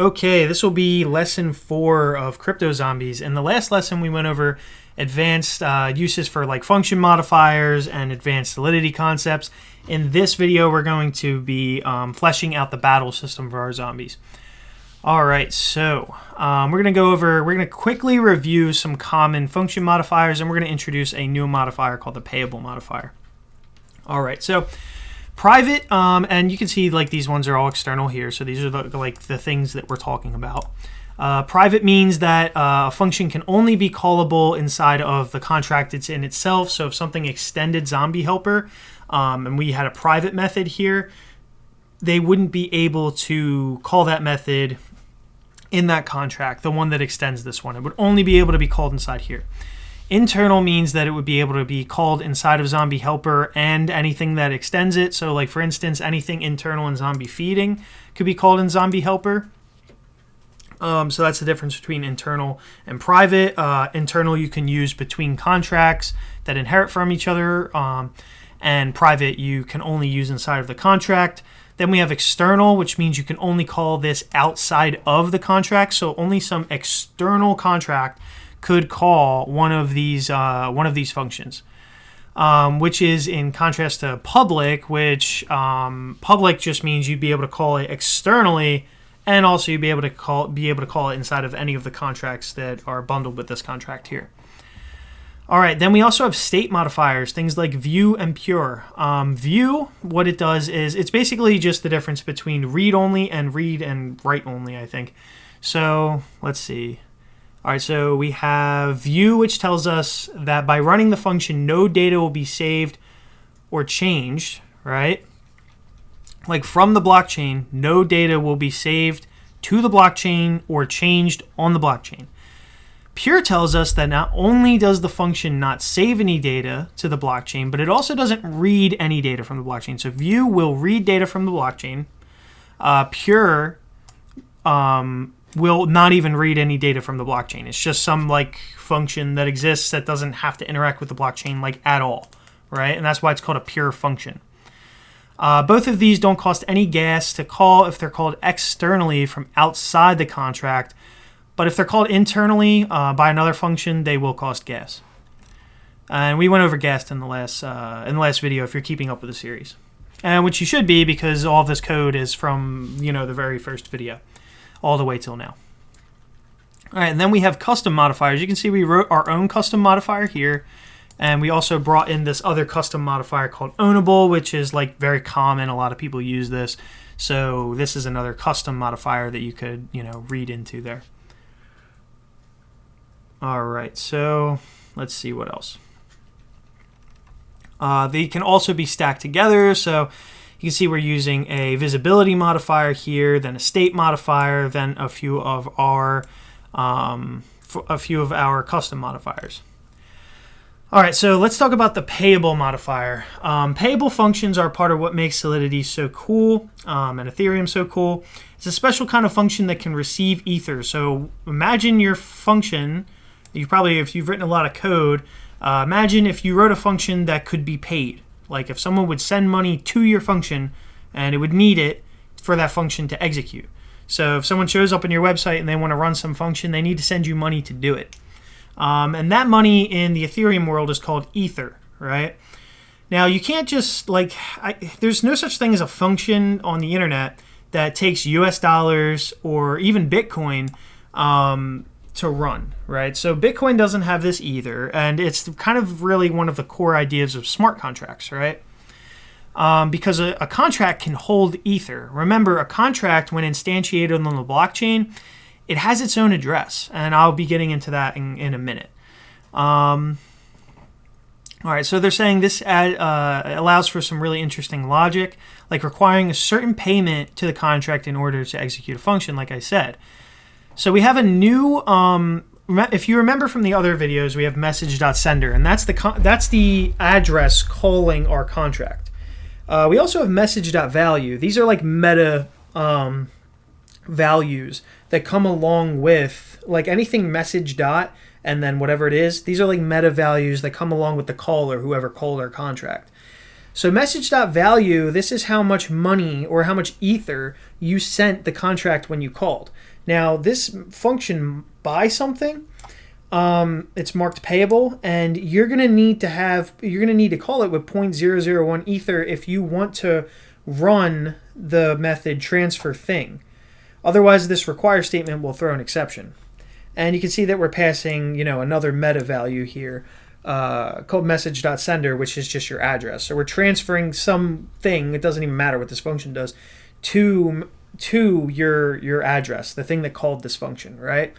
Okay, this will be lesson 4 of Crypto Zombies. In the last lesson, we went over advanced uses for like function modifiers and advanced solidity concepts. In this video, we're going to be fleshing out the battle system for our zombies. All right, so we're going to quickly review some common function modifiers, and we're going to introduce a new modifier called the payable modifier. All right, so private, and you can see like these ones are all external here. So these are the things that we're talking about. Private means that a function can only be callable inside of the contract it's in itself. So if something extended zombie helper, and we had a private method here, they wouldn't be able to call that method in that contract, the one that extends this one. It would only be able to be called inside here. Internal means that it would be able to be called inside of zombie helper and anything that extends it. So like for instance, anything internal in zombie feeding could be called in zombie helper. So that's the difference between internal and private. Internal you can use between contracts that inherit from each other, and private you can only use inside of the contract. Then we have external, which means you can only call this outside of the contract. So only some external contract could call one of these functions, which is in contrast to public, which public just means you'd be able to call it externally, and also you'd be able to call it inside of any of the contracts that are bundled with this contract here. All right, then we also have state modifiers, things like view and pure. View, what it does is it's basically just the difference between read only and read and write only, I think. So let's see. All right, so we have view, which tells us that by running the function, no data will be saved or changed, right? Like from the blockchain, no data will be saved to the blockchain or changed on the blockchain. Pure tells us that not only does the function not save any data to the blockchain, but it also doesn't read any data from the blockchain. So view will read data from the blockchain. Pure will not even read any data from the blockchain. It's just some like function that exists that doesn't have to interact with the blockchain like at all, right? And that's why it's called a pure function. Both of these don't cost any gas to call if they're called externally from outside the contract, but if they're called internally by another function, they will cost gas. And we went over gas in the last video if you're keeping up with the series, and which you should be because all of this code is from the very first video, all the way till now. All right, and then we have custom modifiers. You can see we wrote our own custom modifier here, and we also brought in this other custom modifier called ownable, which is like very common. A lot of people use this. So this is another custom modifier that you could read into there. All right, so let's see what else. They can also be stacked together. So you can see we're using a visibility modifier here, then a state modifier, then a few of our custom modifiers. All right, so let's talk about the payable modifier. Payable functions are part of what makes Solidity so cool and Ethereum so cool. It's a special kind of function that can receive ether. So imagine your function. If you've written a lot of code, imagine if you wrote a function that could be paid. Like if someone would send money to your function and it would need it for that function to execute. So if someone shows up on your website and they want to run some function, they need to send you money to do it. And that money in the Ethereum world is called ether, right? Now you can't just there's no such thing as a function on the internet that takes US dollars or even Bitcoin to run, right? So Bitcoin doesn't have this either, and it's kind of really one of the core ideas of smart contracts, right? Because a contract can hold ether. Remember, a contract, when instantiated on the blockchain, it has its own address, and I'll be getting into that in a minute. All right, so they're saying this allows for some really interesting logic, like requiring a certain payment to the contract in order to execute a function, like I said. So we have a new, if you remember from the other videos, we have message.sender, and that's the address calling our contract. We also have message.value. These are like meta values that come along with, like anything message dot and then whatever it is. These are like meta values that come along with the caller, whoever called our contract. So message.value, this is how much money or how much ether you sent the contract when you called. Now this function buy something, it's marked payable, and you're gonna need to call it with 0.001 ether if you want to run the method transfer thing. Otherwise, this require statement will throw an exception. And you can see that we're passing, another meta value here called message.sender, which is just your address. So we're transferring something, it doesn't even matter what this function does, to your address, the thing that called this function, right?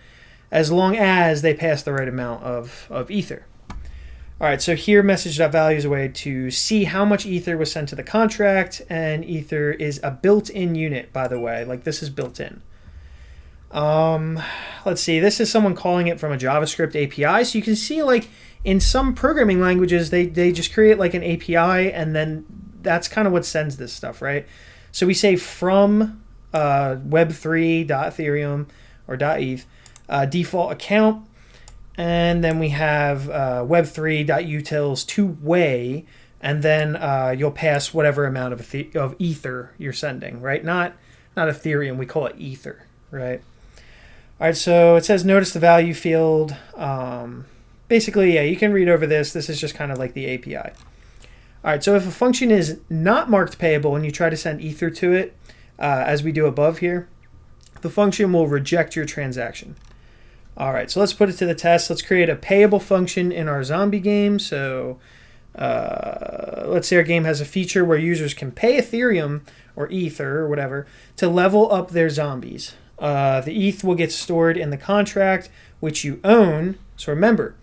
As long as they pass the right amount of ether. All right, so here message.value is a way to see how much ether was sent to the contract, and ether is a built-in unit, by the way. Like, this is built in. Let's see, this is someone calling it from a JavaScript API. So you can see, like, in some programming languages, they just create like an API, and then that's kind of what sends this stuff, right? So we say from web3.ethereum or .eth default account, and then we have web3.utils two-way, and then you'll pass whatever amount of ether you're sending, right? Not Ethereum, we call it ether, right? All right, so it says notice the value field. Basically, yeah, you can read over this. This is just kind of like the API. All right, so if a function is not marked payable and you try to send ether to it, as we do above here, the function will reject your transaction. All right, so let's put it to the test. Let's create a payable function in our zombie game. So let's say our game has a feature where users can pay Ethereum or Ether or whatever to level up their zombies. The ETH will get stored in the contract, which you own. So remember,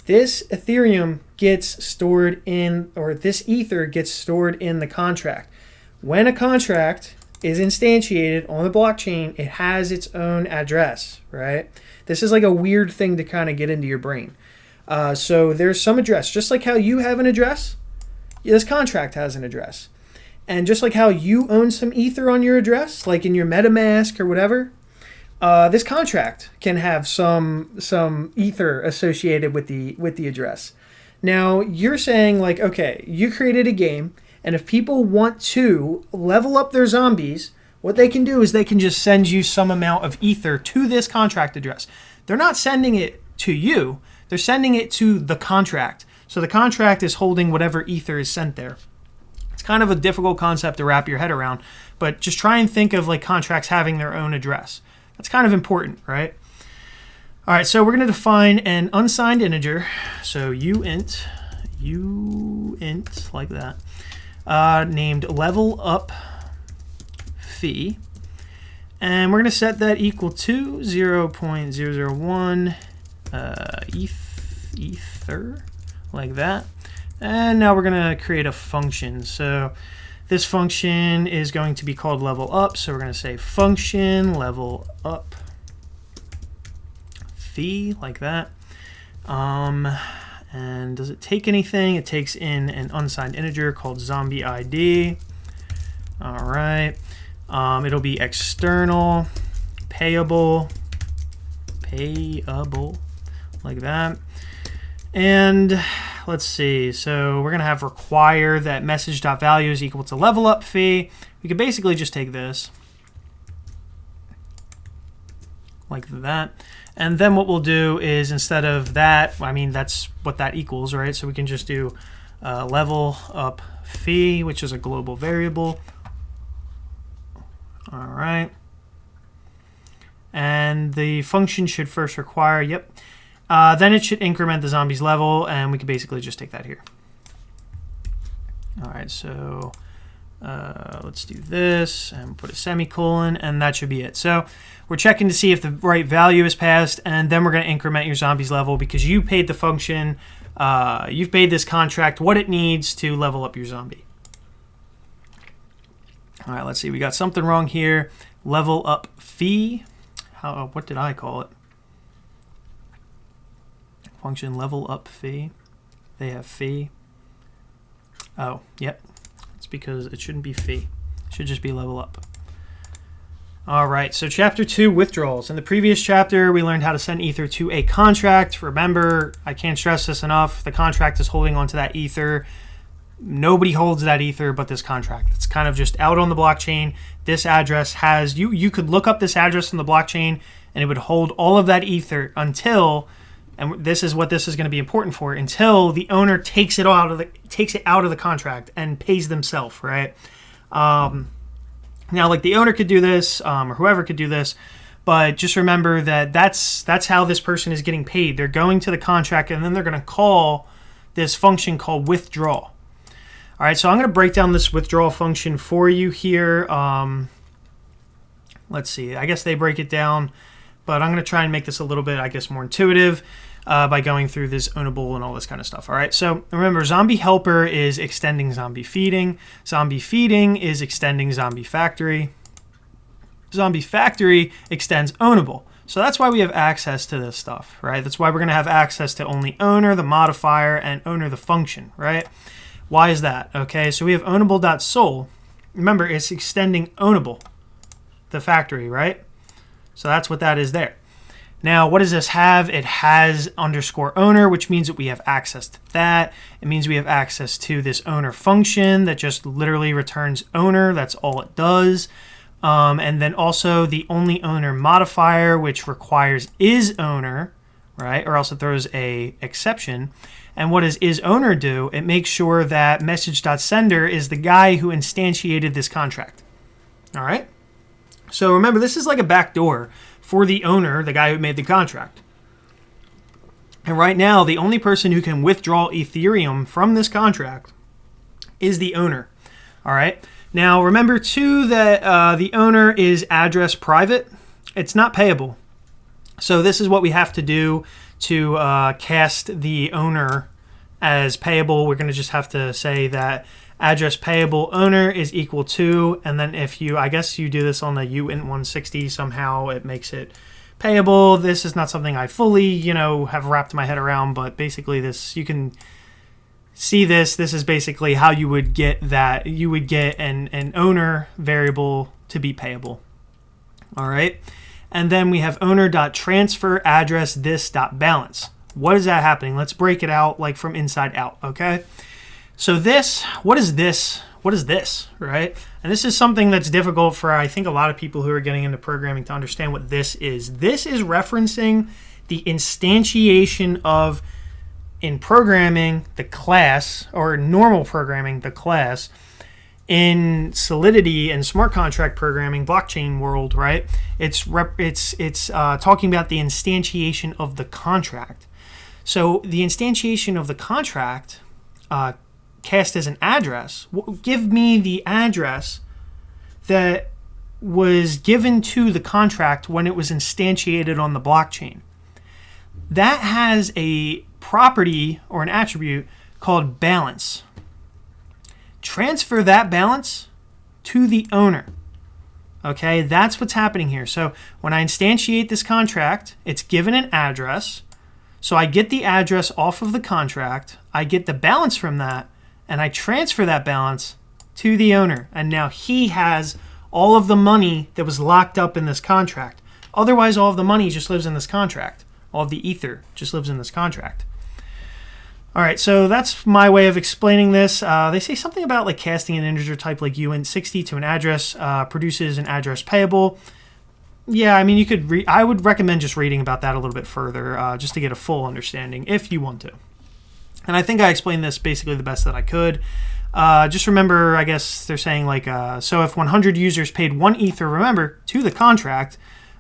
this Ethereum gets stored in, or this Ether gets stored in the contract. When a contract is instantiated on the blockchain, it has its own address, right? This is like a weird thing to kind of get into your brain. So there's some address. Just like how you have an address, this contract has an address. And just like how you own some ether on your address, like in your MetaMask or whatever, this contract can have some ether associated with the address. Now, you're saying, like, okay, you created a game, and if people want to level up their zombies, what they can do is they can just send you some amount of ether to this contract address. They're not sending it to you. They're sending it to the contract. So the contract is holding whatever ether is sent there. It's kind of a difficult concept to wrap your head around, but just try and think of like contracts having their own address. That's kind of important, right? All right, so we're going to define an unsigned integer. So uint like that, named level up fee. And we're going to set that equal to 0.001 ether, like that. And now we're going to create a function. So this function is going to be called level up. So we're going to say function level up fee, like that. And does it take anything? It takes in an unsigned integer called zombie ID. All right. It'll be external, payable, like that. And let's see, so we're going to have require that message.value is equal to level up fee. We could basically just take this, like that. And then what we'll do is instead of that, I mean, that's what that equals, right? So we can just do level up fee, which is a global variable. All right. And the function should first require, yep. Then it should increment the zombie's level, and we can basically just take that here. All right, so let's do this and put a semicolon, and that should be it. So we're checking to see if the right value is passed, and then we're going to increment your zombie's level because you paid the function, you've paid this contract what it needs to level up your zombie. All right, let's see. We got something wrong here. Level up fee. What did I call it? Function level up fee. They have fee. Oh, yep. It's because it shouldn't be fee. It should just be level up. All right, so chapter 2, withdrawals. In the previous chapter, we learned how to send ether to a contract. Remember, I can't stress this enough. The contract is holding onto that ether. Nobody holds that ether but this contract. It's kind of just out on the blockchain. This address has, you could look up this address on the blockchain and it would hold all of that ether until, and this is what this is going to be important for, until the owner takes it out of the contract and pays themselves, right? Now, like the owner could do this, or whoever could do this, but just remember that that's how this person is getting paid. They're going to the contract and then they're going to call this function called withdrawal. All right, so I'm going to break down this withdrawal function for you here. Let's see. I guess they break it down, but I'm going to try and make this a little bit, I guess, more intuitive by going through this ownable and all this kind of stuff. All right, so remember, zombie helper is extending zombie feeding. Zombie feeding is extending zombie factory. Zombie factory extends ownable. So that's why we have access to this stuff, right? That's why we're going to have access to only owner, the modifier, and owner, the function, right? Why is that? Okay, so we have ownable.sol. Remember, it's extending ownable, the factory, right? So that's what that is there. Now, what does this have? It has underscore owner, which means that we have access to that. It means we have access to this owner function that just literally returns owner. That's all it does. And then also the only owner modifier, which requires is owner, right? Or else it throws a exception. And what does is owner do? It makes sure that message.sender is the guy who instantiated this contract. All right. So remember, this is like a backdoor for the owner, the guy who made the contract. And right now, the only person who can withdraw Ethereum from this contract is the owner. All right. Now, remember too that the owner is address private. It's not payable. So this is what we have to do to cast the owner as payable. We're going to just have to say that address payable owner is equal to, and then if you, I guess you do this on the uint160, somehow it makes it payable. This is not something I fully, have wrapped my head around, but basically this, you can see this. This is basically how you would get that. You would get an owner variable to be payable. All right. And then we have owner.transfer address this.balance. What is that happening? Let's break it out like from inside out, okay? So this, what is this? What is this, right? And this is something that's difficult for, I think, a lot of people who are getting into programming to understand what this is. This is referencing the instantiation of, in programming, the class, or normal programming, the class. In Solidity and smart contract programming, blockchain world, right? It's talking about the instantiation of the contract. So the instantiation of the contract cast as an address. Give me the address that was given to the contract when it was instantiated on the blockchain. That has a property or an attribute called balance. Transfer that balance to the owner. Okay, that's what's happening here. So when I instantiate this contract, it's given an address. So I get the address off of the contract, I get the balance from that, and I transfer that balance to the owner. And now he has all of the money that was locked up in this contract. Otherwise, all of the money just lives in this contract. All of the ether just lives in this contract. All right, so that's my way of explaining this. They say something about like casting an integer type like uint60 to an address produces an address payable. Yeah, I mean, you could. I would recommend just reading about that a little bit further, just to get a full understanding, if you want to. And I think I explained this basically the best that I could. Just remember, I guess they're saying like, so if 100 users paid 1 ether, remember, to the contract,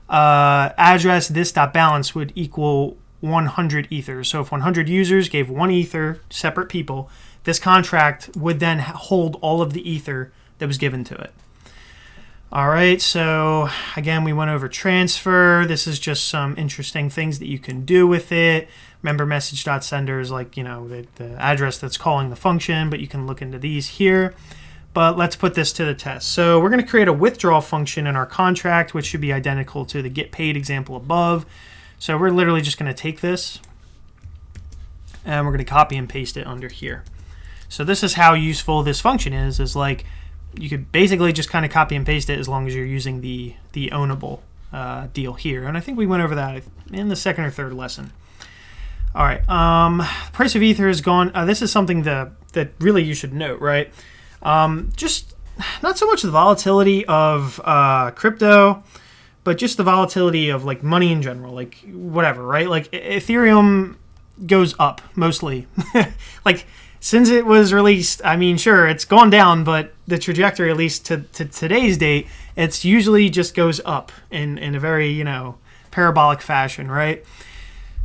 address this.balance would equal 100 ethers. So if 100 users gave 1 ether, separate people, this contract would then hold all of the ether that was given to it. All right, so again, we went over transfer. This is just some interesting things that you can do with it. Remember, message.sender is like, the address that's calling the function, but you can look into these here. But let's put this to the test. So we're going to create a withdrawal function in our contract, which should be identical to the get paid example above. So we're literally just going to take this and we're going to copy and paste it under here. So this is how useful this function is like you could basically just kind of copy and paste it as long as you're using the ownable deal here. And I think we went over that in the second or third lesson. All right. Price of Ether has gone. This is something that really you should note, right? Just not so much the volatility of crypto, but just the volatility of like money in general, like whatever, right? Like Ethereum goes up mostly. Like since it was released, I mean, sure, it's gone down, but the trajectory, at least to today's date, it's usually just goes up in a very, parabolic fashion, right?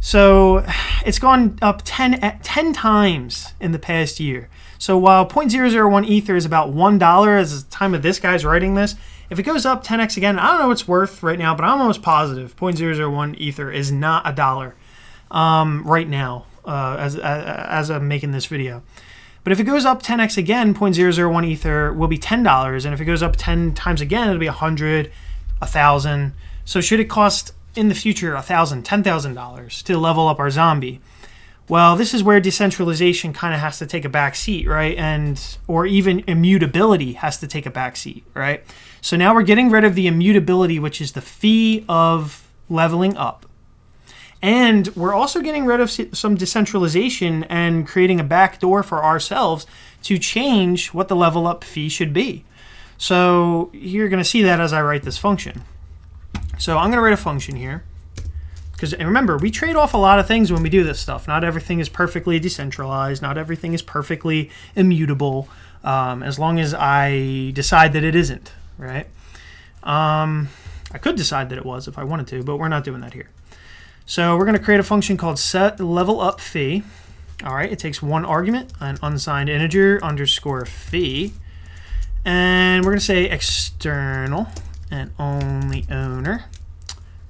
So it's gone up 10 times in the past year. So while 0.001 Ether is about $1 as the time of this guy's writing this, if it goes up 10x again, I don't know what it's worth right now, but I'm almost positive 0.001 Ether is not $1 right now as I'm making this video. But if it goes up 10x again, 0.001 Ether will be $10. And if it goes up 10 times again, it'll be 100, 1,000. So should it cost in the future $1,000, $10,000 to level up our zombie? Well, this is where decentralization kind of has to take a back seat, right? Or even immutability has to take a back seat, right? So now we're getting rid of the immutability, which is the fee of leveling up. And we're also getting rid of some decentralization and creating a backdoor for ourselves to change what the level up fee should be. So you're going to see that as I write this function. So I'm going to write a function here. Because remember, we trade off a lot of things when we do this stuff. Not everything is perfectly decentralized. Not everything is perfectly immutable, as long as I decide that it isn't, right? I could decide that it was if I wanted to, but we're not doing that here. So we're going to create a function called setLevelUpFee. All right, it takes one argument, an unsigned integer underscore fee. And we're going to say external and only owner.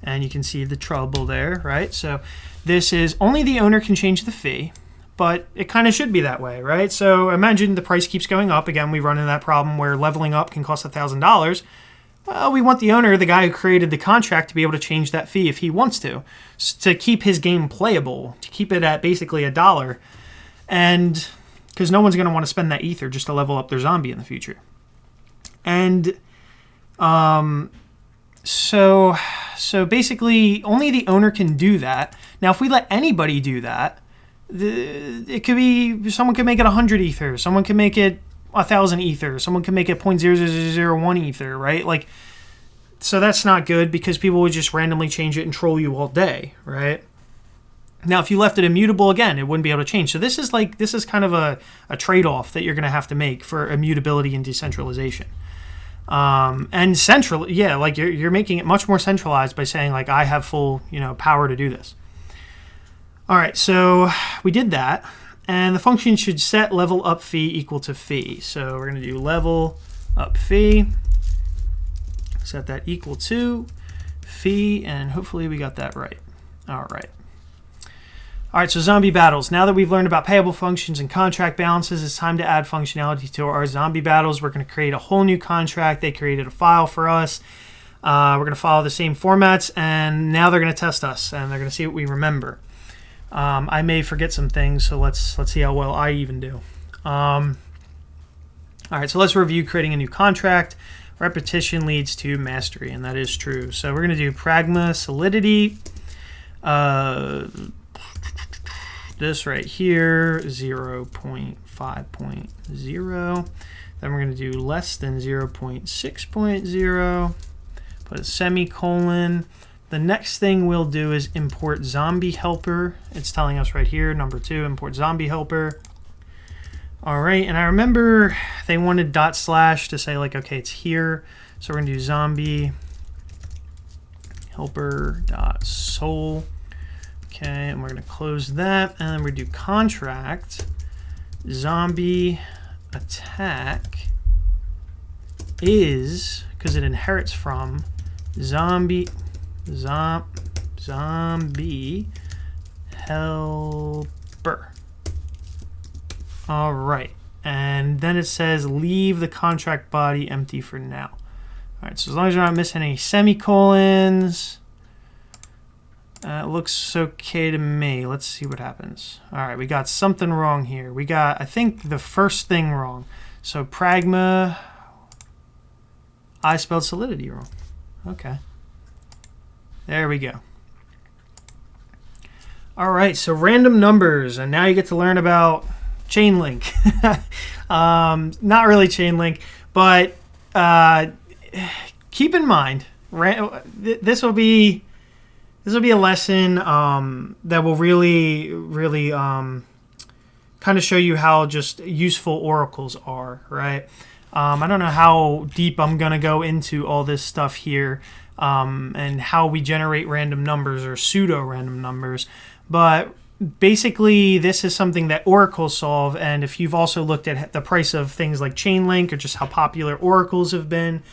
And you can see the trouble there, right? So this is only the owner can change the fee, but it kind of should be that way, right? So imagine the price keeps going up. Again, we run into that problem where leveling up can cost $1,000. Well, we want the owner, the guy who created the contract, to be able to change that fee if he wants to keep his game playable, to keep it at basically $1. And because no one's going to want to spend that Ether just to level up their zombie in the future. And so basically only the owner can do that. Now, if we let anybody do that, it could be someone could make it 100 Ether, someone can make it 1,000 Ether, someone can make it 0.0001 Ether, right? Like, so that's not good because people would just randomly change it and troll you all day, right? Now, if you left it immutable, again, it wouldn't be able to change. So this is kind of a trade-off that you're going to have to make for immutability and decentralization. And central, yeah, like you're making it much more centralized by saying like I have full, power to do this. All right, so we did that, and the function should set level up fee equal to fee. So we're going to do level up fee, set that equal to fee, and hopefully we got that right. All right. All right, so zombie battles. Now that we've learned about payable functions and contract balances, it's time to add functionality to our zombie battles. We're going to create a whole new contract. They created a file for us. We're going to follow the same formats, and now they're going to test us, and they're going to see what we remember. I may forget some things, so let's see how well I even do. All right, so let's review creating a new contract. Repetition leads to mastery, and that is true. So we're going to do pragma solidity. This right here, 0.5.0. Then we're going to do less than 0.6.0. Put a semicolon. The next thing we'll do is import zombie helper. It's telling us right here, number 2, import zombie helper. All right, and I remember they wanted / to say like, okay, it's here. So we're going to do zombie helper.sol. Okay, and we're going to close that, and then we do contract zombie attack is, because it inherits from zombie helper. All right, and then it says leave the contract body empty for now. All right, so as long as we're not missing any semicolons, it looks okay to me. Let's see what happens. All right, we got something wrong here. We got, I think, the first thing wrong. So pragma, I spelled solidity wrong. Okay. There we go. All right, so random numbers, and now you get to learn about Chainlink. Not really Chainlink, but keep in mind, this will be a lesson that will really kind of show you how just useful oracles are, right? I don't know how deep I'm going to go into all this stuff here and how we generate random numbers or pseudo-random numbers, but basically this is something that oracles solve, and if you've also looked at the price of things like Chainlink or just how popular oracles have been,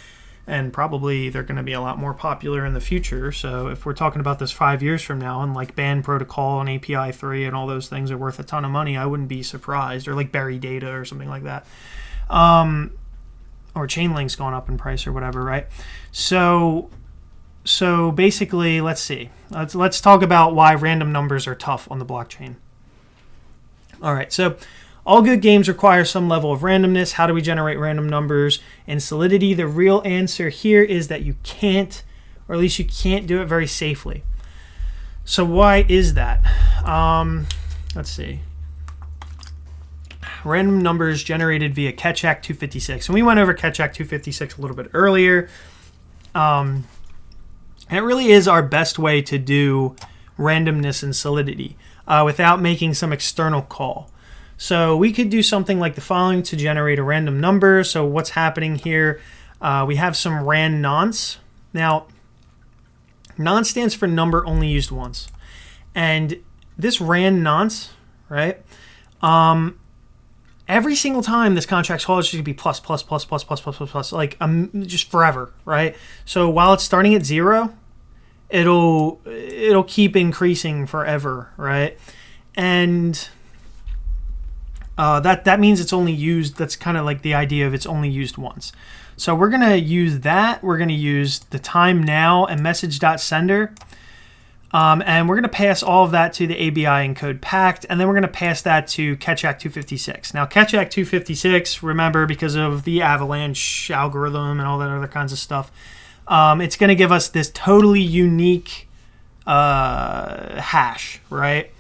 and probably they're going to be a lot more popular in the future. So if we're talking about this 5 years from now and like Band Protocol and API 3 and all those things are worth a ton of money, I wouldn't be surprised. Or like Berry Data or something like that. Or Chainlink's gone up in price or whatever, right? So basically, let's see. Let's talk about why random numbers are tough on the blockchain. All right, so all good games require some level of randomness. How do we generate random numbers in Solidity? The real answer here is that you can't, or at least you can't do it very safely. So why is that? Let's see. Random numbers generated via Catch Act 256. And we went over Catch Act 256 a little bit earlier. And it really is our best way to do randomness in Solidity without making some external call. So we could do something like the following to generate a random number. So what's happening here? We have some ran nonce. Now, nonce stands for number only used once. And this ran nonce, right? Every single time this contract's called, it's just gonna be plus, like just forever, right? So while it's starting at 0, it'll keep increasing forever, right? And that means it's only used. That's kind of like the idea of it's only used once. So we're gonna use that. We're gonna use the time now and message.sender. And we're going to pass all of that to the ABI encode packed, and then we're going to pass that to Catch Act 256. Now, Catch Act 256, remember, because of the avalanche algorithm and all that other kinds of stuff, it's going to give us this totally unique hash, right?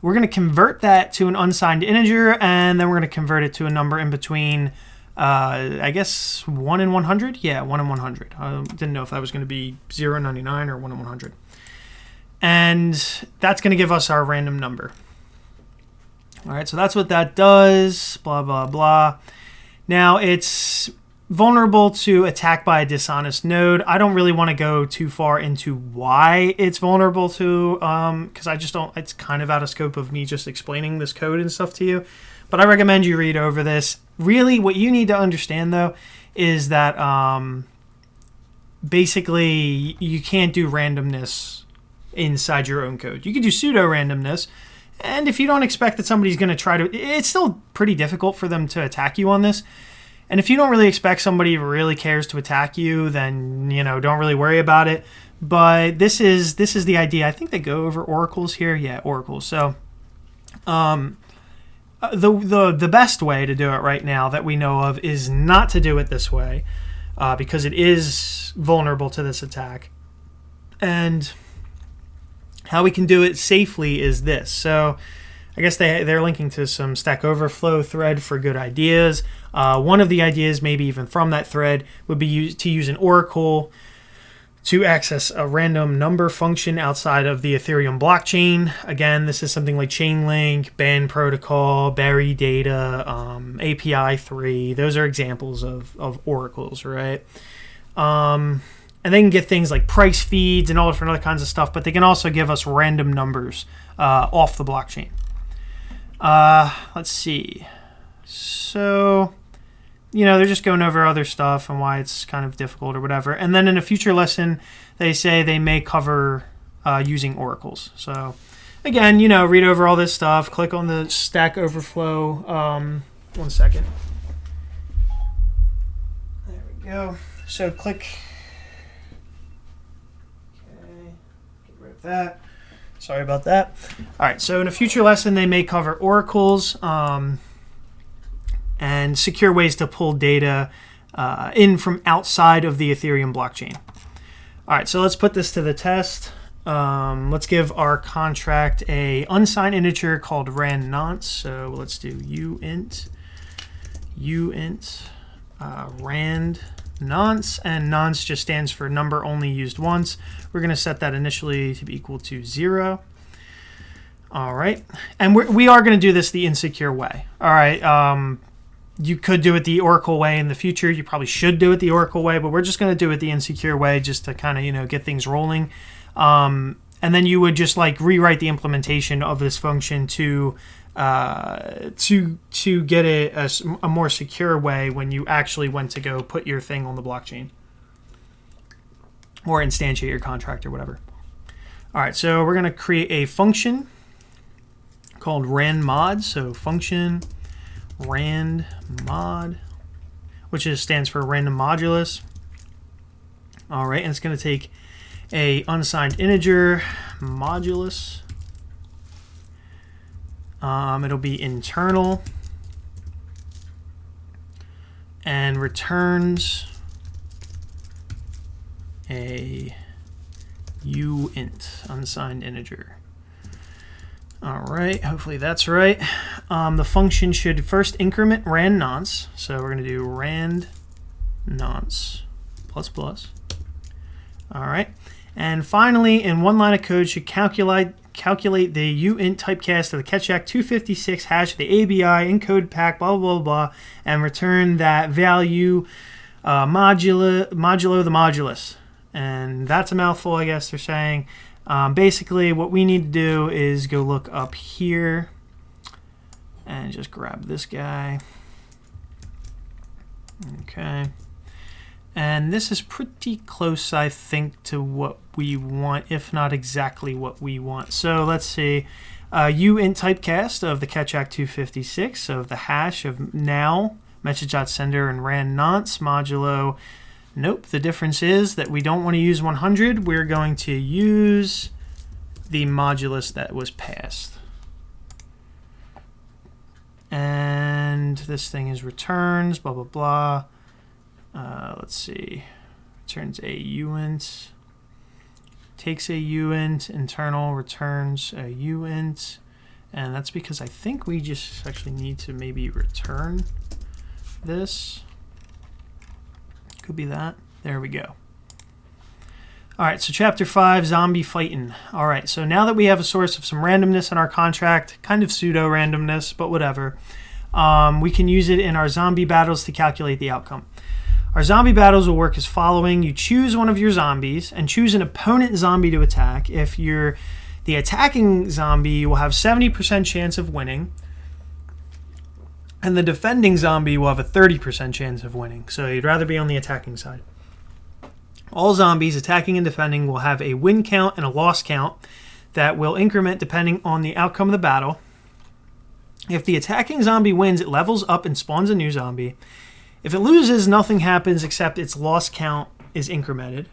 We're going to convert that to an unsigned integer, and then we're going to convert it to a number in between, I guess, 1 and 100? Yeah, 1 and 100. I didn't know if that was going to be 0 and 99 or 1 and 100. And that's going to give us our random number. All right, so that's what that does, blah, blah, blah. Now, it's vulnerable to attack by a dishonest node. I don't really want to go too far into why it's vulnerable to, because I just don't, it's kind of out of scope of me just explaining this code and stuff to you. But I recommend you read over this. Really, what you need to understand, though, is that basically you can't do randomness inside your own code. You can do pseudo randomness, and if you don't expect that somebody's going to try to, it's still pretty difficult for them to attack you on this. And if you don't really expect somebody who really cares to attack you, then don't really worry about it. But this is the idea. I think they go over oracles here. Yeah, oracles. So the best way to do it right now that we know of is not to do it this way, because it is vulnerable to this attack. And how we can do it safely is this. So I guess they're linking to some Stack Overflow thread for good ideas. One of the ideas, maybe even from that thread, would be to use an oracle to access a random number function outside of the Ethereum blockchain. Again, this is something like Chainlink, Band Protocol, Berry Data, API 3. Those are examples of oracles, right? And they can get things like price feeds and all different other kinds of stuff, but they can also give us random numbers off the blockchain. Let's see. So, they're just going over other stuff and why it's kind of difficult or whatever. And then in a future lesson, they say they may cover using oracles. So, again, read over all this stuff. Click on the Stack Overflow. 1 second. There we go. So click. That. Sorry about that. All right, so in a future lesson, they may cover oracles and secure ways to pull data in from outside of the Ethereum blockchain. All right, so let's put this to the test. Let's give our contract a unsigned integer called rand nonce. So let's do uint rand nonce, and nonce just stands for number only used once. We're going to set that initially to be equal to 0. All right, and we are going to do this the insecure way. All right, you could do it the Oracle way in the future. You probably should do it the Oracle way, but we're just going to do it the insecure way just to kind of, get things rolling. And then you would just like rewrite the implementation of this function to get it a more secure way when you actually went to go put your thing on the blockchain or instantiate your contract or whatever. All right, so we're going to create a function called rand mod. So function rand mod, which stands for random modulus. All right, and it's going to take a unsigned integer modulus. It'll be internal and returns a uint, unsigned integer. All right, hopefully that's right. The function should first increment rand nonce. So we're going to do rand nonce ++. All right. And finally, in one line of code, should calculate the uint typecast of the Ketchak 256 hash of the ABI encode pack, blah, blah, blah, blah, and return that value modulo the modulus. And that's a mouthful, I guess they're saying. Basically, what we need to do is go look up here and just grab this guy. Okay. And this is pretty close, I think, to what we want, if not exactly what we want. So let's see. Uint typecast of the Ketchak 256 of the hash of now, message.sender, and rand nonce modulo. Nope, the difference is that we don't want to use 100. We're going to use the modulus that was passed. And this thing is returns, blah, blah, blah. Let's see. Returns a uint. Takes a uint, internal, returns a uint. And that's because I think we just actually need to maybe return this. Could be that. There we go. All right, so chapter 5, zombie fighting. All right, so now that we have a source of some randomness in our contract, kind of pseudo randomness, but whatever, we can use it in our zombie battles to calculate the outcome. Our zombie battles will work as following. You choose one of your zombies and choose an opponent zombie to attack. If you're the attacking zombie, you will have 70% chance of winning. And the defending zombie will have a 30% chance of winning. So you'd rather be on the attacking side. All zombies, attacking and defending, will have a win count and a loss count that will increment depending on the outcome of the battle. If the attacking zombie wins, it levels up and spawns a new zombie. If it loses, nothing happens except its loss count is incremented.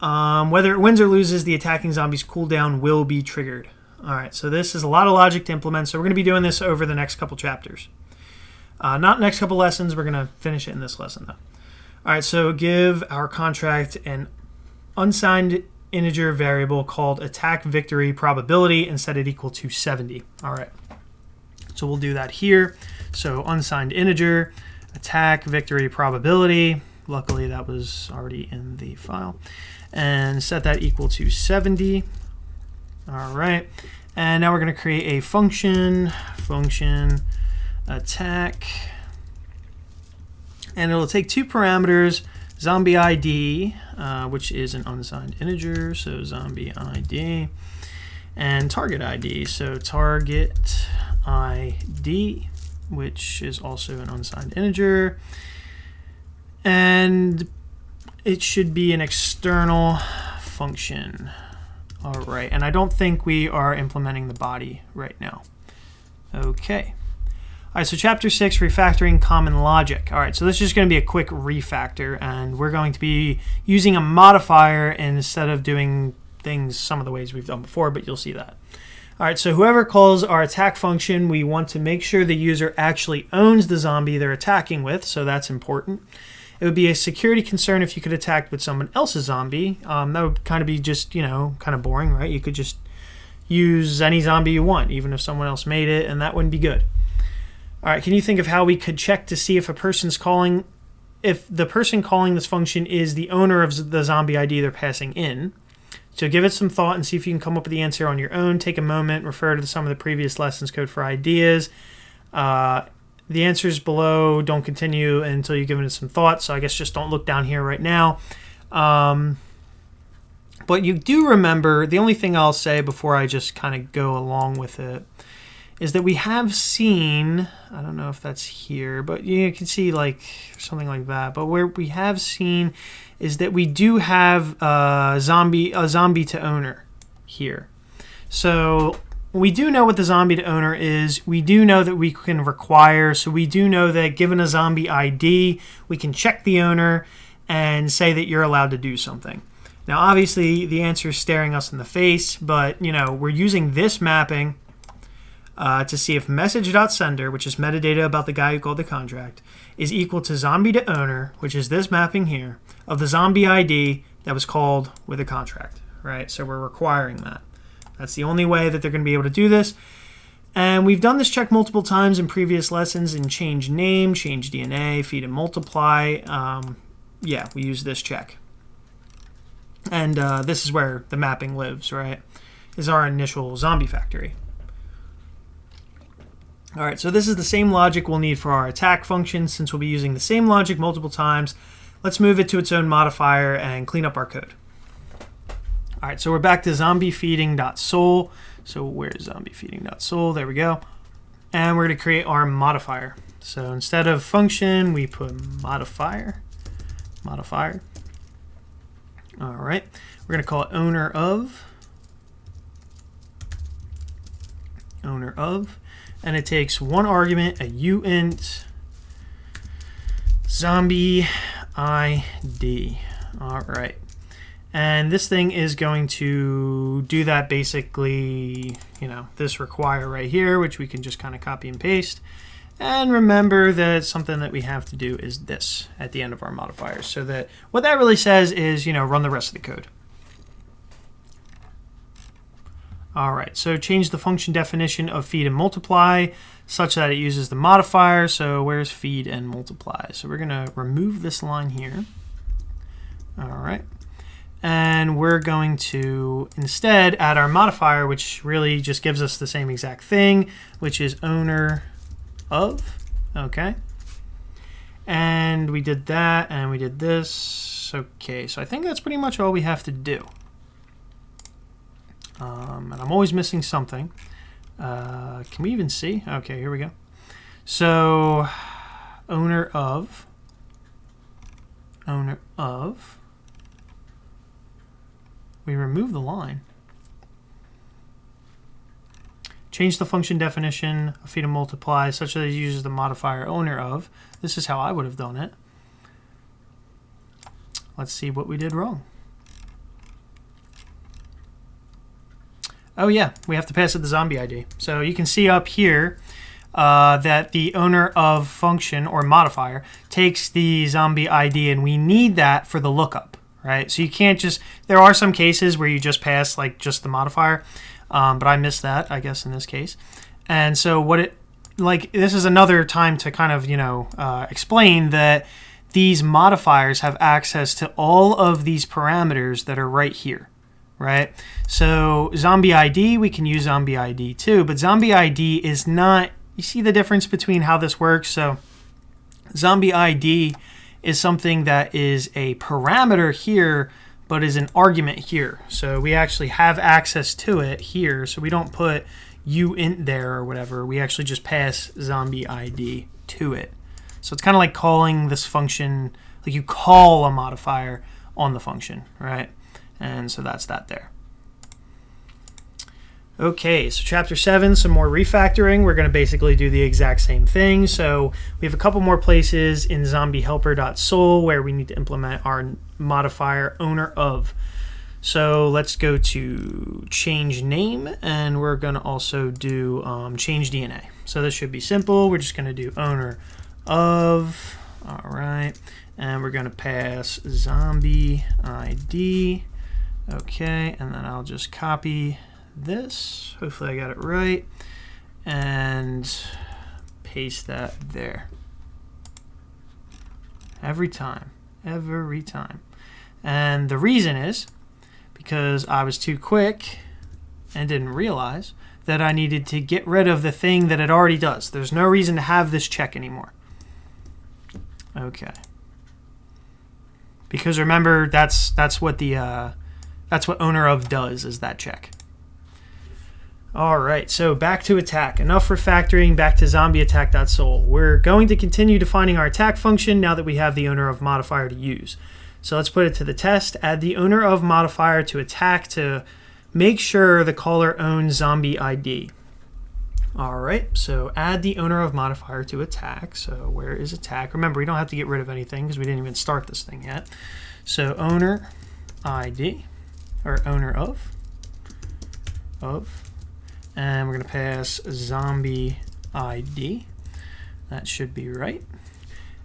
Whether it wins or loses, the attacking zombie's cooldown will be triggered. All right, so this is a lot of logic to implement, so we're going to be doing this over the next couple chapters. Not next couple lessons, we're going to finish it in this lesson, though. All right, so give our contract an unsigned integer variable called attack victory probability and set it equal to 70. All right, so we'll do that here. So unsigned integer, attack victory probability. Luckily, that was already in the file. And set that equal to 70. All right, and now we're going to create a function attack. And it'll take two parameters, zombie ID, which is an unsigned integer, so zombie ID, and target ID, so target ID, which is also an unsigned integer. And it should be an external function. All right, and I don't think we are implementing the body right now. Okay. All right, so chapter 6, refactoring common logic. All right, so this is just going to be a quick refactor, and we're going to be using a modifier instead of doing things some of the ways we've done before, but you'll see that. All right, so whoever calls our attack function, we want to make sure the user actually owns the zombie they're attacking with, so that's important. It would be a security concern if you could attack with someone else's zombie. That would kind of be just, kind of boring, right? You could just use any zombie you want, even if someone else made it, and that wouldn't be good. All right, can you think of how we could check to see if the person calling this function is the owner of the zombie ID they're passing in? So give it some thought and see if you can come up with the answer on your own. Take a moment, refer to some of the previous lessons code for ideas. The answers below, don't continue until you've given it some thought. So I guess just don't look down here right now. But you do remember, the only thing I'll say before I just kind of go along with it is that we have seen, I don't know if that's here, but you can see like something like that. But where we have seen is that we do have a zombie to owner here. So we do know what the zombie to owner is. We do know that we can require, so we do know that given a zombie ID, we can check the owner and say that you're allowed to do something. Now, obviously, the answer is staring us in the face, but we're using this mapping to see if message.sender, which is metadata about the guy who called the contract, is equal to zombie to owner, which is this mapping here, of the zombie ID that was called with a contract, right? So we're requiring that. That's the only way that they're going to be able to do this. And we've done this check multiple times in previous lessons in change name, change DNA, feed and multiply. Yeah, we use this check. And this is where the mapping lives, right? Is our initial zombie factory. All right, so this is the same logic we'll need for our attack function. Since we'll be using the same logic multiple times, let's move it to its own modifier and clean up our code. All right, so we're back to zombiefeeding.sol. So where's zombiefeeding.sol? There we go. And we're going to create our modifier. So instead of function, we put modifier. All right, we're going to call it owner of, and it takes one argument, a uint zombie ID. All right, and this thing is going to do that basically, this require right here, which we can just kind of copy and paste. And remember that something that we have to do is this at the end of our modifiers. So that what that really says is, run the rest of the code. All right, so change the function definition of feed and multiply such that it uses the modifier. So where's feed and multiply? So we're going to remove this line here. All right. And we're going to instead add our modifier, which really just gives us the same exact thing, which is owner of. Okay. And we did that, and we did this. Okay, so I think that's pretty much all we have to do. And I'm always missing something. Can we even see? Okay, here we go. So owner of. We remove the line. Change the function definition of feed and multiply such that it uses the modifier owner of. This is how I would have done it. Let's see what we did wrong. Oh yeah, we have to pass it the zombie ID. So you can see up here that the owner of function or modifier takes the zombie ID, and we need that for the lookup, right? So you can't just, there are some cases where you just pass like just the modifier. But I missed that, I guess, in this case. And so this is another time to kind of, explain that these modifiers have access to all of these parameters that are right here, right? So zombie ID, we can use zombie ID too, but zombie ID is not, you see the difference between how this works? So zombie ID is something that is a parameter here, but is an argument here. So we actually have access to it here. So we don't put uint there or whatever. We actually just pass zombie ID to it. So it's kind of like calling this function, like you call a modifier on the function, right? And so that's that there. Okay, so chapter 7, some more refactoring. We're going to basically do the exact same thing. So we have a couple more places in zombiehelper.sol where we need to implement our modifier owner of. So let's go to change name, and we're going to also do change DNA. So this should be simple. We're just going to do owner of. All right. and we're going to pass zombie ID. Okay, and then I'll just copy this. Hopefully I got it right. And paste that there. Every time. Every time. And the reason is because I was too quick and didn't realize that I needed to get rid of the thing that it already does. There's no reason to have this check anymore. Okay. Because remember, that's what owner of does, is that check. All right, so back to attack. Enough refactoring, back to zombie attack.sol. We're going to continue defining our attack function now that we have the owner of modifier to use. So let's put it to the test. Add the owner of modifier to attack to make sure the caller owns zombie ID. All right, so add the owner of modifier to attack. So where is attack? Remember, we don't have to get rid of anything because we didn't even start this thing yet. So owner ID, or owner of, and we're going to pass zombie ID. That should be right.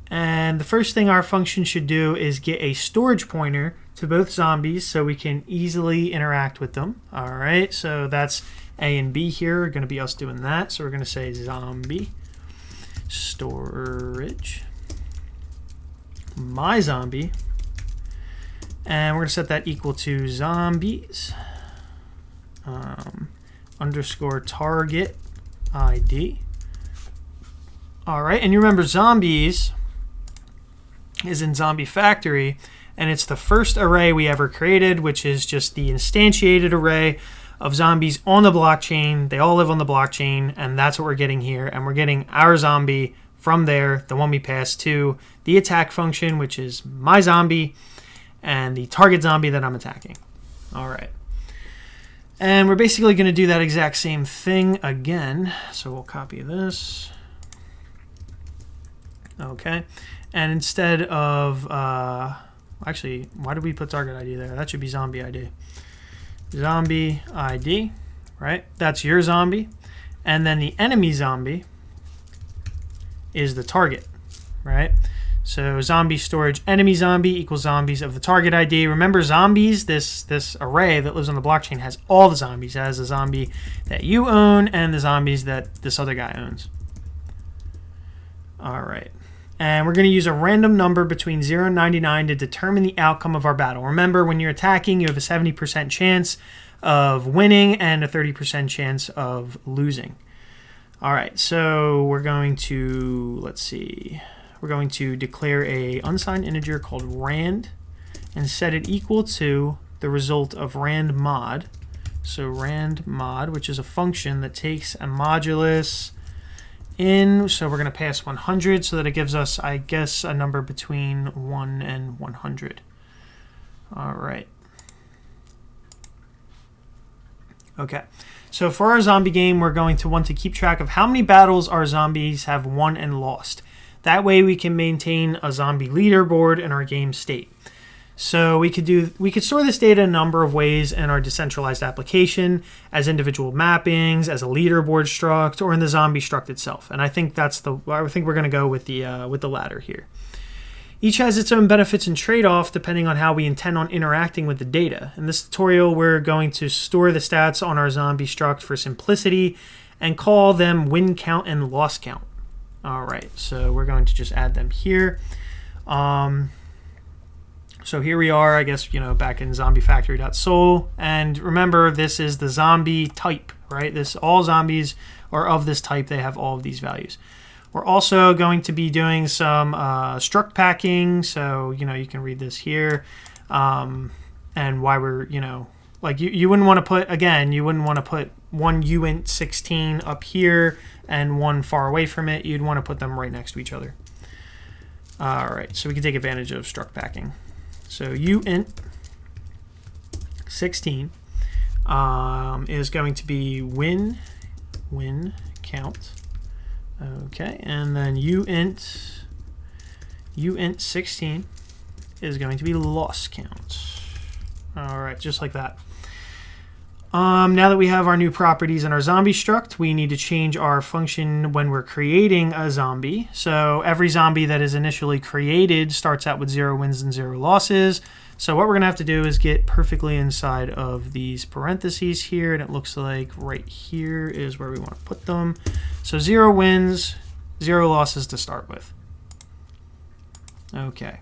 And the first thing our function should do is get a storage pointer to both zombies so we can easily interact with them. All right, so that's A and B here are going to be us doing that. So we're going to say zombie storage my zombie, and we're going to set that equal to zombies underscore target ID. All right, and you remember zombies is in Zombie Factory, and it's the first array we ever created, which is just the instantiated array of zombies on the blockchain. They all live on the blockchain, and that's what we're getting here. And we're getting our zombie from there, the one we passed to the attack function, which is my zombie, and the target zombie that I'm attacking. All right. And we're basically going to do that exact same thing again. So we'll copy this. Okay. And instead of, actually, why did we put target ID there? That should be zombie ID. Zombie ID, right? That's your zombie. And then the enemy zombie is the target, right? So zombie storage enemy zombie equals zombies of the target ID. Remember, zombies, this array that lives on the blockchain has all the zombies. It has the zombie that you own and the zombies that this other guy owns. All right. And we're going to use a random number between 0 and 99 to determine the outcome of our battle. Remember, when you're attacking, you have a 70% chance of winning and a 30% chance of losing. All right, so we're going to, let's see, we're going to declare a unsigned integer called rand and set it equal to the result of rand mod. So rand mod, which is a function that takes a modulus in, so we're going to pass 100 so that it gives us, I guess, a number between 1 and 100. All right. Okay, so for our zombie game, we're going to want to keep track of how many battles our zombies have won and lost. That way we can maintain a zombie leaderboard in our game state. So we could store this data a number of ways in our decentralized application, as individual mappings, as a leaderboard struct, or in the zombie struct itself. And I think I think we're going to go with the latter here. Each has its own benefits and trade-off depending on how we intend on interacting with the data. In this tutorial, we're going to store the stats on our zombie struct for simplicity and call them win count and loss count. All right, so we're going to just add them here. So here we are, I guess, back in zombiefactory.sol. And remember, this is the zombie type, right? All zombies are of this type. They have all of these values. We're also going to be doing some struct packing. So, you can read this here. And why we're, like you wouldn't want to put, again, you wouldn't want to put one uint 16 up here and one far away from it. You'd want to put them right next to each other. All right, so we can take advantage of struct packing. So uint 16 is going to be win count. Okay, and then uint 16 is going to be loss count. All right, just like that. Now that we have our new properties in our zombie struct, we need to change our function when we're creating a zombie. So every zombie that is initially created starts out with 0 wins and 0 losses. So what we're going to have to do is get perfectly inside of these parentheses here, and it looks like right here is where we want to put them. So 0 wins, 0 losses to start with. Okay.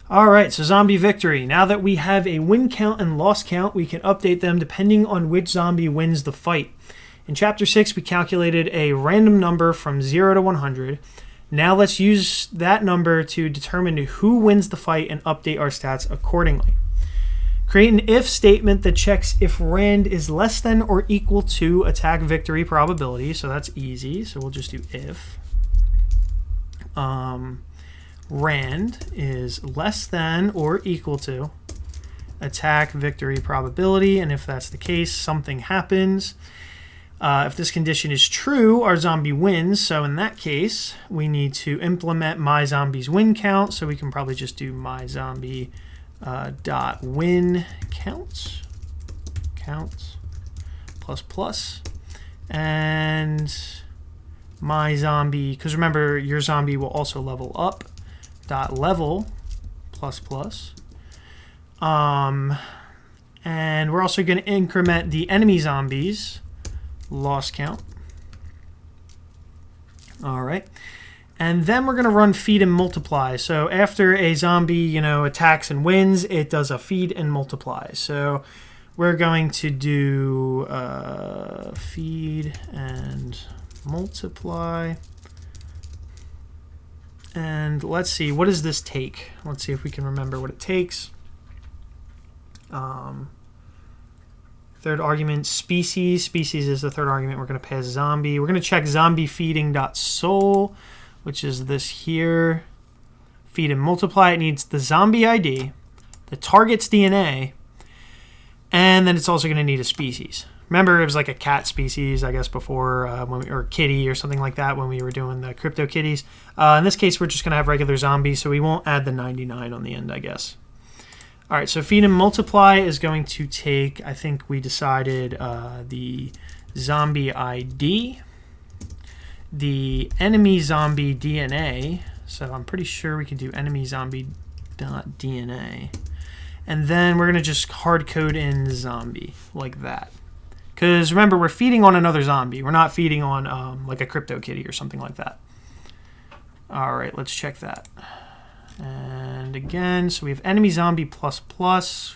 All right, so zombie victory. Now that we have a win count and loss count, we can update them depending on which zombie wins the fight. In Chapter 6, we calculated a random number from 0 to 100. Now let's use that number to determine who wins the fight and update our stats accordingly. Create an if statement that checks if rand is less than or equal to attack victory probability. So that's easy. So we'll just do if. Rand is less than or equal to attack victory probability, and if that's the case, something happens. If this condition is true, our zombie wins, so in that case, we need to implement my zombie's win count, so we can probably just do my zombie dot win count plus plus, and my zombie, because remember, your zombie will also level up, dot level plus plus. And we're also going to increment the enemy zombies loss count. All right. And then we're going to run feed and multiply. So after a zombie, attacks and wins, it does a feed and multiply. So we're going to do feed and multiply. And let's see, what does this take? Let's see if we can remember what it takes. Third argument, species. Species is the third argument. We're going to pass zombie. We're going to check zombie feeding.sol, which is this here. Feed and multiply. It needs the zombie ID, the target's DNA, and then it's also going to need a species. Remember, it was like a cat species, I guess, before, or kitty or something like that when we were doing the crypto kitties. In this case, we're just going to have regular zombies, so we won't add the 99 on the end, I guess. All right, so feed and multiply is going to take, I think we decided, the zombie ID, the enemy zombie DNA. So I'm pretty sure we can do enemy zombie.dna. And then we're going to just hard code in zombie like that. Because remember, we're feeding on another zombie. We're not feeding on like a crypto kitty or something like that. All right, let's check that. And again, so we have enemy zombie plus plus.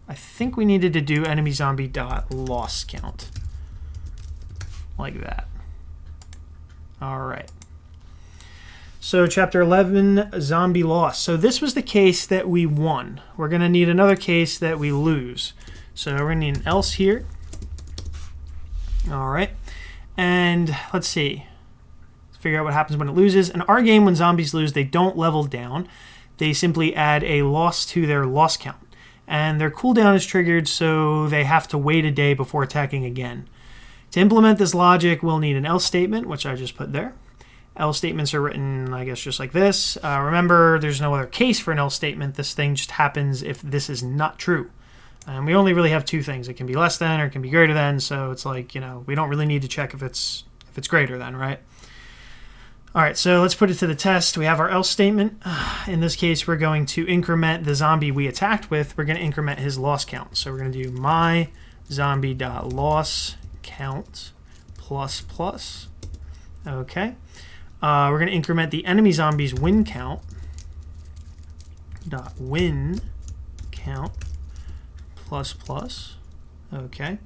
I think we needed to do enemy zombie dot loss count. Like that. All right. So chapter 11, zombie loss. So this was the case that we won. We're going to need another case that we lose. So we're going to need an else here. All right, and let's see. Let's figure out what happens when it loses. In our game, when zombies lose, they don't level down. They simply add a loss to their loss count. And their cooldown is triggered, so they have to wait a day before attacking again. To implement this logic, we'll need an else statement, which I just put there. Else statements are written, I guess, just like this. Remember, there's no other case for an else statement. This thing just happens if this is not true. And we only really have two things. It can be less than or it can be greater than. So it's like, we don't really need to check if it's greater than, right? All right, so let's put it to the test. We have our else statement. In this case, we're going to increment the zombie we attacked with. We're going to increment his loss count. So we're going to do my zombie.loss count plus plus. Okay. We're going to increment the enemy zombie's win count dot win count plus plus. Okay.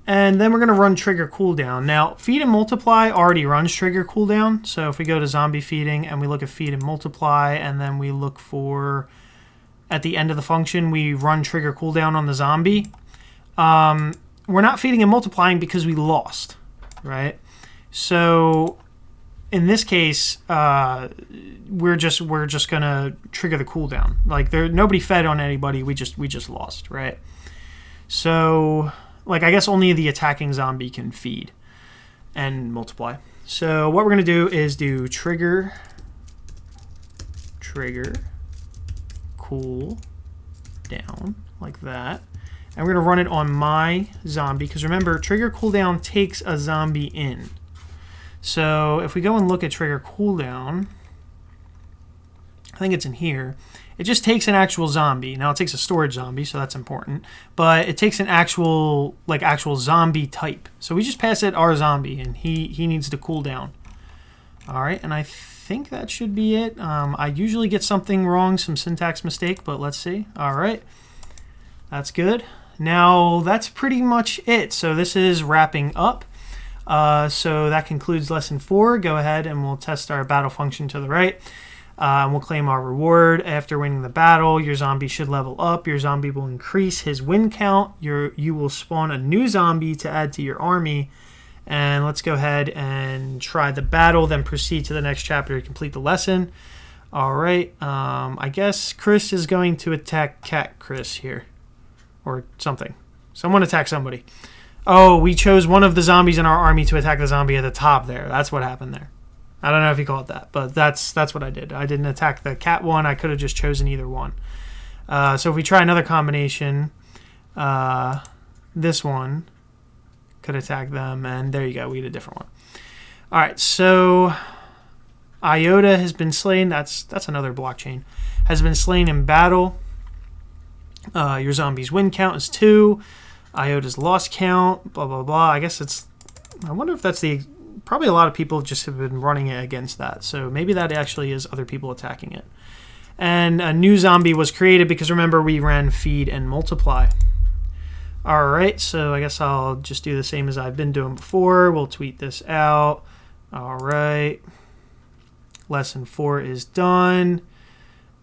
And then we're going to run trigger cooldown. Now, feed and multiply already runs trigger cooldown. So if we go to zombie feeding and we look at feed and multiply, and then we look for, at the end of the function, we run trigger cooldown on the zombie. We're not feeding and multiplying because we lost, right? So in this case, we're just going to trigger the cooldown. Like nobody fed on anybody. We just lost, right? So, like, I guess only the attacking zombie can feed and multiply. So what we're going to do is do trigger cool down like that. And we're going to run it on my zombie, because remember, trigger cooldown takes a zombie in. So if we go and look at trigger cooldown, I think it's in here. It just takes an actual zombie. Now it takes a storage zombie, so that's important. But it takes an actual zombie type. So we just pass it our zombie, and he needs to cool down. All right, and I think that should be it. I usually get something wrong, some syntax mistake, but let's see. All right, that's good. Now that's pretty much it. So this is wrapping up. So that concludes lesson 4. Go ahead and we'll test our battle function to the right. And we'll claim our reward. After winning the battle, your zombie should level up. Your zombie will increase his win count. You will spawn a new zombie to add to your army. And let's go ahead and try the battle, then proceed to the next chapter to complete the lesson. All right. I guess Chris is going to attack Cat Chris here. Or something. Someone attack somebody. Oh, we chose one of the zombies in our army to attack the zombie at the top there. That's what happened there. I don't know if you call it that, but that's what I did. I didn't attack the cat one. I could have just chosen either one. So if we try another combination, this one could attack them, and there you go. We get a different one. All right, so Iota has been slain. That's another blockchain. Has been slain in battle. Your zombie's win count is 2. Iota's loss count, blah, blah, blah. I guess it's... I wonder if that's the... Probably a lot of people just have been running it against that. So maybe that actually is other people attacking it. And a new zombie was created because, remember, we ran feed and multiply. All right, so I guess I'll just do the same as I've been doing before. We'll tweet this out. All right. Lesson 4 is done.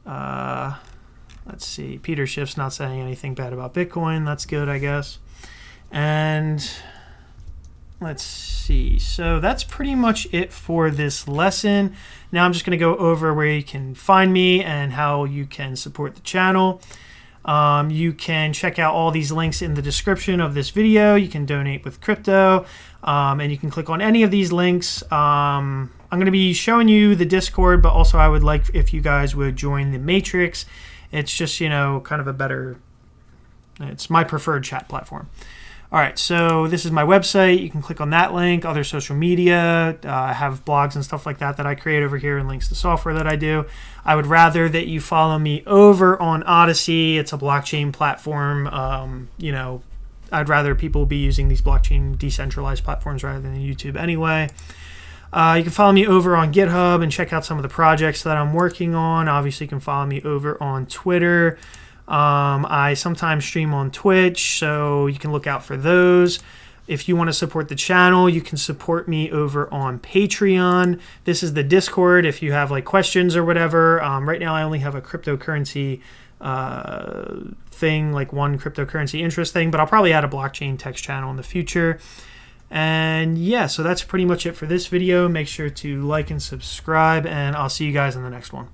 Let's see. Peter Schiff's not saying anything bad about Bitcoin. That's good, I guess. And let's see. So that's pretty much it for this lesson. Now I'm just going to go over where you can find me and how you can support the channel. You can check out all these links in the description of this video. You can donate with crypto, and you can click on any of these links. I'm going to be showing you the Discord, but also I would like if you guys would join the Matrix. It's just, you know, kind of a better, it's my preferred chat platform. All right, so this is my website. You can click on that link, other social media. I have blogs and stuff like that that I create over here and links to software that I do. I would rather that you follow me over on Odyssey. It's a blockchain platform. You know, I'd rather people be using these blockchain decentralized platforms rather than YouTube anyway. You can follow me over on GitHub and check out some of the projects that I'm working on. Obviously, you can follow me over on Twitter. I sometimes stream on Twitch, so you can look out for those. If you want to support the channel, you can support me over on Patreon. This is the Discord if you have like questions or whatever. Right now, I only have a cryptocurrency thing, like one cryptocurrency interest thing, but I'll probably add a blockchain text channel in the future. And yeah, so that's pretty much it for this video. Make sure to like and subscribe, and I'll see you guys in the next one.